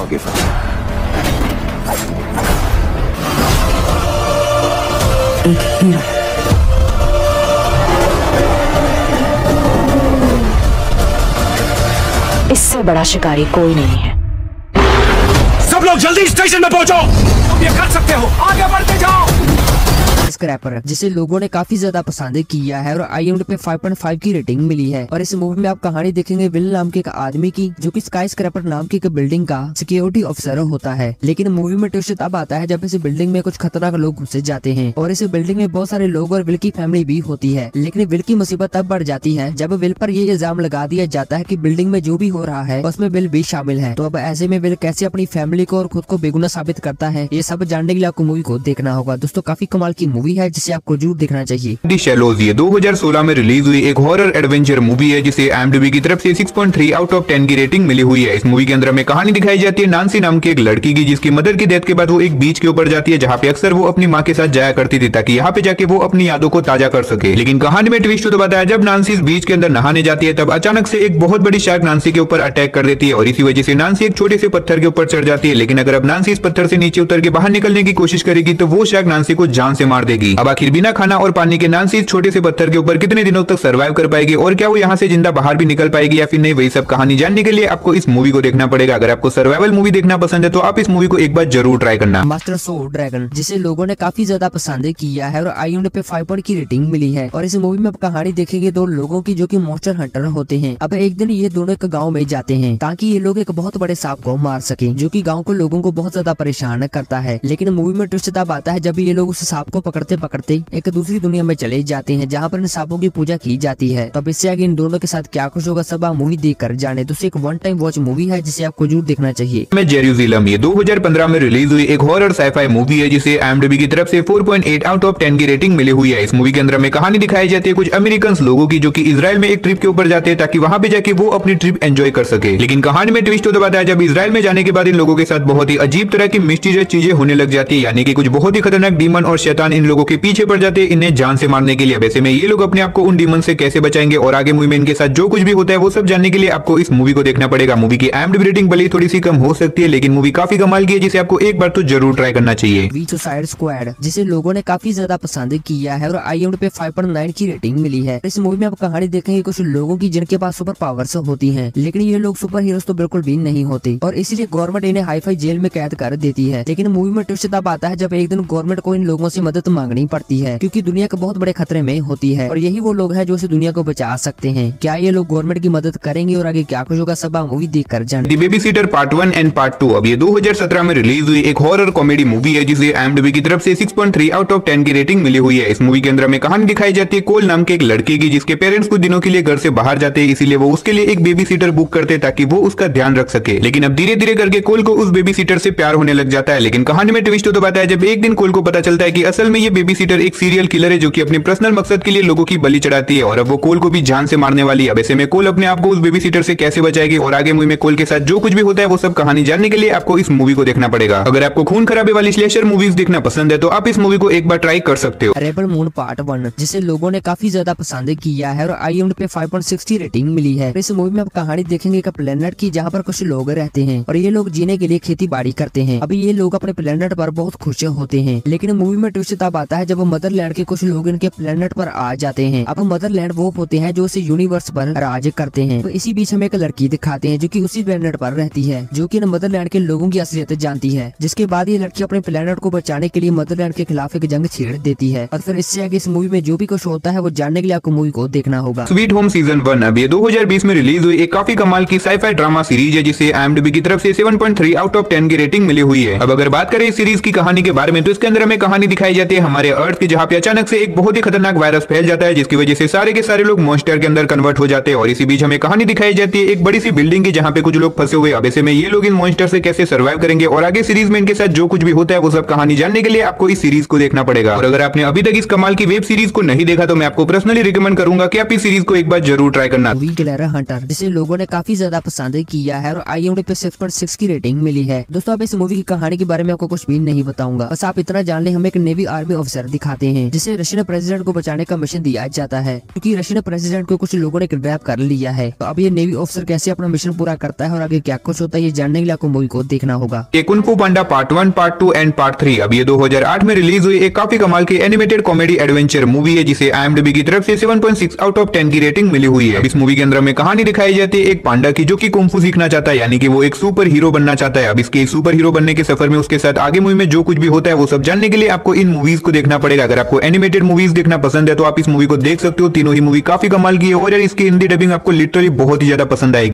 पाओगे फतेह। एक हीरो। इससे बड़ा शिकारी कोई नहीं है। सब लोग जल्दी स्टेशन में पहुंचो। तुम ये कर सकते हो, आगे बढ़ते जाओ। स्क्रैपर, जिसे लोगों ने काफी ज्यादा पसंद किया है और IMDb पे 5.5 की रेटिंग मिली है। और इस मूवी में आप कहानी देखेंगे विल नाम के एक आदमी की, जो कि स्काई स्क्रैपर नाम की एक बिल्डिंग का सिक्योरिटी ऑफिसर होता है। लेकिन मूवी में ट्विस्ट तब आता है जब इस बिल्डिंग में कुछ खतरनाक लोग घुसे जाते हैं और इस बिल्डिंग में बहुत सारे लोग और विल की फैमिली भी होती है। लेकिन विल की मुसीबत तब बढ़ जाती है जब विल पर ये इल्जाम लगा दिया जाता है कि बिल्डिंग में जो भी हो रहा है उसमें विल भी शामिल है। तो अब ऐसे में विल कैसे अपनी फैमिली को और खुद को बेगुनाह साबित करता है, ये सब जानने के लिए आपको मूवी को देखना होगा। दोस्तों काफी कमाल की मूवी है जिसे आपको जरूर देखना चाहिए। दी शैलोज ये 2016 में रिलीज हुई एक हॉरर एडवेंचर मूवी है जिसे IMDb की तरफ से 6.3 आउट ऑफ 10 की रेटिंग मिली हुई है। इस मूवी के अंदर हमें कहानी दिखाई जाती है नांसी नाम की एक लड़की की, जिसकी मदर की डेथ के बाद वो एक बीच के ऊपर जाती है जहाँ पे अक्सर वो अपनी माँ के साथ जाया करती थी ताकि यहाँ पे जाके वो अपनी यादों को ताजा कर सके। लेकिन कहानी में ट्विस्ट तो बताया जब नांसी इस बीच के अंदर नहाने जाती है तब अचानक से एक बहुत बड़ी शार्क नांसी के ऊपर अटैक कर देती है और इसी वजह से नांसी एक छोटे से पत्थर के ऊपर चढ़ जाती है। लेकिन अगर अब नांसी इस पत्थर से नीचे उतर के बाहर निकलने की कोशिश करेगी तो वो शार्क नांसी को जान से मार देगी। अब आखिर बिना खाना और पानी के नांसी इस छोटे से पत्थर के ऊपर कितने दिनों तक सर्वाइव कर पाएगी और क्या वो यहाँ से जिंदा बाहर भी निकल पाएगी या फिर नहीं, वही सब कहानी जानने के लिए आपको इस मूवी को देखना पड़ेगा। अगर आपको सर्वाइवल मूवी देखना पसंद है तो आप इस मूवी को एक बार जरूर ट्राई करना। मास्टर सो ड्रैगन, जिसे लोगों ने काफी ज्यादा पसंद किया है और IMDb पे 5 की रेटिंग मिली है। और इस मूवी में आप कहानी देखेंगे दो लोगों की जो कि मॉन्स्टर हंटर होते हैं। अब एक दिन ये दोनों एक गाँव में जाते हैं ताकि ये लोग एक बहुत बड़े सांप को मार सके जो कि गाँव के लोगों को बहुत ज्यादा परेशान करता है। लेकिन मूवी में ट्विस्ट तब आता है जब ये लोग उस सांप को पकड़ते पकड़ते एक दूसरी दुनिया में चले जाते हैं जहाँ पर इन सांपों की पूजा की जाती है। तो अब इससे आगे इन दोनों के साथ क्या कुछ होगा सब आप मूवी देख कर जाने। तो एक वन टाइम वॉच मूवी है जिसे आपको जरूर देखना चाहिए। मैं जेरूसलम ये 2015 में रिलीज हुई एक हॉरर साइफाई मूवी है जिसे IMDb की तरफ से 4.8 आउट ऑफ 10 की रेटिंग मिली हुई है। इस मूवी के अंदर हमें कहानी दिखाई जाती है कुछ अमेरिकन लोगों की जो कि इजराइल में एक ट्रिप के ऊपर जाते हैं ताकि वहां पे जाके वो अपनी ट्रिप एंजॉय कर सके। लेकिन कहानी में ट्विस्ट तो बताया जब इजराइल में जाने के बाद इन लोगों के साथ बहुत ही अजीब तरह की मिस्टीरियस चीजें होने लग जाती है, यानी कि कुछ बहुत ही खतरनाक डीमन और शैतान इन लोगों के पीछे पड़ जाते हैं इन्हें जान से मारने के लिए। वैसे में ये लोग अपने आप को उन डीमन से कैसे बचाएंगे और आगे मूवी में इनके साथ जो कुछ भी होता है वो सब जानने के लिए आपको इस मूवी को देखना पड़ेगा। मूवी की IMDb रेटिंग भले थोड़ी सी कम हो सकती है लेकिन मूवी काफी कमाल की है जिसे आपको एक बार तो जरूर ट्राई करना चाहिए। वी सुसाइड स्क्वाड, जिसे लोगों ने काफी ज्यादा पसंद किया है और IMDb पे 5.9 की रेटिंग मिली है। इस मूवी में आप कहानी देखेंगे कुछ लोगों की जिनके पास सुपर पावर्स होती हैं, लेकिन ये लोग सुपर हीरोज तो बिल्कुल भी नहीं होते और इसीलिए गवर्नमेंट इन्हें हाई-फाई जेल में कैद कर देती है। लेकिन मूवी में ट्विस्ट तब आता है जब एक दिन गवर्नमेंट को इन लोगों से मदद मांगनी पड़ती है क्योंकि दुनिया के बहुत बड़े खतरे में होती है और यही वो लोग हैं जो इस दुनिया को बचा सकते हैं। क्या ये लोग गवर्नमेंट की मदद करेंगे और आगे क्या कुछ होगा सब आप मूवी देख कर जाने। The babysitter part 1 and part 2 अब ये 2017 में रिलीज हुई एक हॉरर कॉमेडी मूवी है जिसे IMDb की तरफ से 6.3 आउट ऑफ 10 की रेटिंग मिली हुई है। इस मूवी के अंदर हमें कहानी दिखाई जाती है कोल नाम के एक लड़के की जिसके पेरेंट्स कुछ दिनों के लिए घर से बाहर जाते हैं, इसीलिए वो उसके लिए एक बेबी सीटर बुक करते ताकि वो उसका ध्यान रख सके। लेकिन अब धीरे धीरे करके कोल को उस बेबी सीटर से प्यार होने लग जाता है। लेकिन कहानी में ट्विस्ट तो बताया जब एक दिन कोल को पता चलता है कि असल में ये बेबी सीटर एक सीरियल किलर है जो कि अपने पर्सनल मकसद के लिए लोगों की बलि चढ़ाती है और अब वो कोल को भी जान से मारने वाली है। अब ऐसे में कोल अपने आप को उस बेबी सीटर से कैसे बचाएगी और आगे मूवी में कोल के साथ जो कुछ भी होता है वो सब कहानी जानने के लिए आपको इस मूवी को देखना पड़ेगा। अगर आपको खून खराबे वाली स्लेशर मूवीज देखना पसंद है तो आप इस मूवी को एक बार ट्राई कर सकते हो। रेबल मून पार्ट 1, जिसे लोगों ने काफी ज्यादा पसंद किया है और IMDb पे 5.6 की रेटिंग मिली है। इस मूवी में आप कहानी देखेंगे एक प्लेनेट की जहाँ पर कुछ लोग रहते हैं और ये लोग जीने के लिए खेती बाड़ी करते हैं। अभी ये लोग अपने प्लेनेट पर बहुत खुश होते हैं, लेकिन मूवी में ट्विस्ट तब आता है जब मदरलैंड के कुछ लोग इनके प्लेनेट पर आ जाते हैं। अब मदरलैंड वो होते हैं जो इस यूनिवर्स पर राज करते हैं। तो इसी बीच हमें एक लड़की दिखाते हैं जो कि उसी प्लेनेट पर रहती है, जो कि मदरलैंड के लोगों की असलियत जानती है। जिसके बाद ये लड़की अपने प्लेनेट को बचाने के लिए मदरलैंड के खिलाफ एक जंग छेड़ देती है और फिर इससे आगे इस मूवी में जो भी कुछ होता है वो जानने के लिए आपको मूवी को देखना होगा। स्वीट होम सीजन 1 अब ये 2020 में रिलीज हुई एक काफी कमाल की साइफाई ड्रामा सीरीज है जिसे IMDb की तरफ से 7.3 आउट ऑफ 10 की रेटिंग मिली हुई है। अब अगर बात करें इस सीरीज की कहानी के बारे में तो इसके अंदर हमें कहानी दिखाई जाती है हमारे अर्थ की, जहाँ पे अचानक से एक बहुत ही खतरनाक वायरस फैल जाता है जिसकी वजह से सारे के सारे लोग मॉन्स्टर के अंदर कन्वर्ट हो जाते हैं और इसी बीच हमें कहानी दिखाई जाती है एक बड़ी सी बिल्डिंग की जहाँ पे कुछ लोग फंसे हुए। अब ऐसे में ये लोग इन मॉन्स्टर से कैसे सर्वाइव करेंगे और आगे सीरीज में इनके साथ जो कुछ भी होता है वो सब कहानी जानने के लिए आपको इस सीरीज को देखना पड़ेगा। और अगर आपने अभी तक इस कमाल की वेब सीरीज को नहीं देखा तो मैं आपको पर्सनली रिकमेंड करूंगा कि आप इस सीरीज को एक बार जरूर ट्राई करना। वी क्लेरा हंटर, जिसे लोगों ने काफी ज्यादा पसंद किया है और IMDb पे 6.6 की रेटिंग मिली है। दोस्तों अब इस मूवी की कहानी के बारे में आपको कुछ भी नहीं बताऊंगा, बस आप इतना जान ले हम एक नेवी आर्मी ऑफिसर दिखाते हैं, जिसे रशियन प्रेसिडेंट को बचाने का मिशन दिया जाता है, क्योंकि रशियन प्रेसिडेंट को कुछ लोगों ने किडनैप कर लिया है। तो अब ये नेवी ऑफिसर कैसे अपना मिशन पूरा करता है और आगे क्या कुछ होता है, ये जानने के लिए आपको मूवी को देखना होगा। ये कुंग फू पांडा पार्ट 1, पार्ट 2 एंड पार्ट 3 अब ये 2008 में रिलीज हुई एक काफी कमाल की एनिमेटेड कॉमेडी एडवेंचर मूवी है, जिसे IMDb की तरफ से 7.6 आउट ऑफ 10 की रेटिंग मिली हुई है। इस मूवी के अंदर में कहानी दिखाई जाती है एक पांडा की, जो कि कुंग फू सीखना चाहता है, यानी कि वो एक सुपर हीरो बनना चाहता है। अब इसके सुपर हीरो बनने के सफर में उसके साथ आगे मूवी में जो कुछ भी होता है वो सब जानने के लिए आपको इन मूवीज को देखना पड़ेगा। अगर आपको एनिमेटेड मूवीज देखना पसंद है तो आप इस मूवी को देख सकते हो। तीनों ही मूवी काफी कमाल की है और यार इसकी हिंदी डबिंग आपको लिटरली बहुत ही ज्यादा पसंद आएगी।